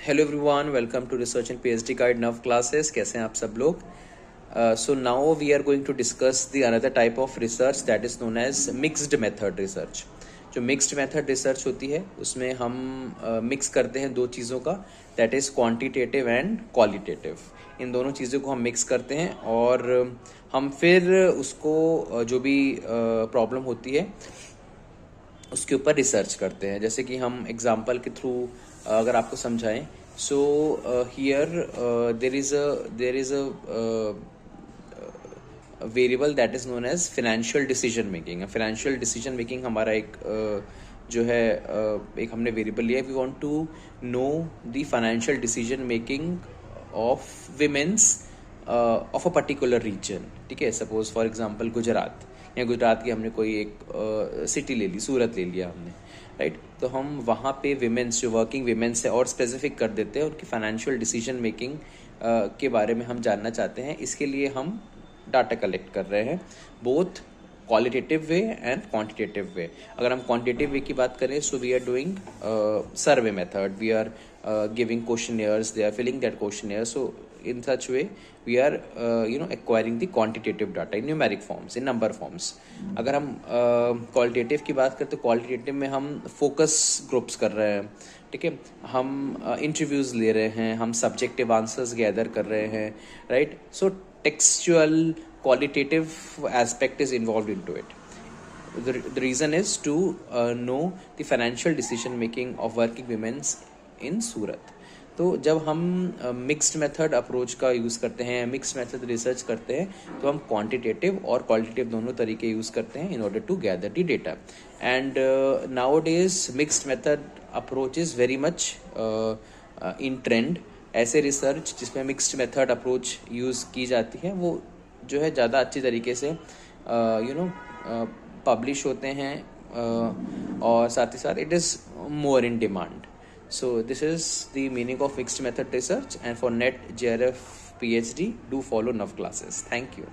Hello everyone, welcome to research and PhD guide now classes. कैसे हैं आप सब लोग? So now we are going to discuss the another type of research that is known as mixed method research. जो mixed method research होती है उसमें हम मिक्स करते हैं दो चीज़ों का, that is quantitative and qualitative. इन दोनों चीज़ों को हम मिक्स करते हैं और हम फिर उसको जो भी प्रॉब्लम होती है उसके ऊपर रिसर्च करते हैं। जैसे कि हम एग्जांपल के थ्रू अगर आपको समझाएं, so here there is a variable that is known as financial decision making. Financial decision making हमारा एक जो है एक हमने वेरिएबल लिया है। We want to know the financial decision making of womens of a particular region. ठीक है, सपोज फॉर एग्जांपल गुजरात, या गुजरात की हमने कोई एक सिटी ले ली, सूरत ले लिया हमने, राइट। तो हम वहाँ पे विमेंस, जो वर्किंग विमेंस है, और स्पेसिफिक कर देते हैं उनकी फाइनेंशियल डिसीजन मेकिंग के बारे में हम जानना चाहते हैं। इसके लिए हम डाटा कलेक्ट कर रहे हैं, both qualitative way and quantitative way. अगर हम क्वांटिटेटिव वे की बात करें, so we are doing survey method, we are giving questionnaires, they are filling that questionnaire. सो in such way we are acquiring the quantitative data in numeric forms, in number forms. अगर हम qualitative की बात करें तो qualitative में हम focus groups कर रहे हैं, ठीक है, हम इंटरव्यूज ले रहे हैं, हम सब्जेक्टिव आंसर्स गैदर कर रहे हैं, right. So textual qualitative aspect is involve in to it. The reason is to know the financial decision making of working women in Surat. तो जब हम मिक्स्ड मेथड अप्रोच का यूज़ करते हैं, mixed method research करते हैं, तो हम क्वांटिटेटिव और क्वालिटेटिव दोनों तरीके यूज़ करते हैं in order to gather the data. And nowadays mixed method approach is very much in trend. ऐसे रिसर्च जिसमें मिक्स्ड मेथड अप्रोच यूज़ की जाती है वो जो है ज़्यादा अच्छी तरीके से पब्लिश होते हैं, और साथ ही साथ it is more in demand. So this is the meaning of mixed method research, and for NET JRF PhD, do follow NUV classes. Thank you.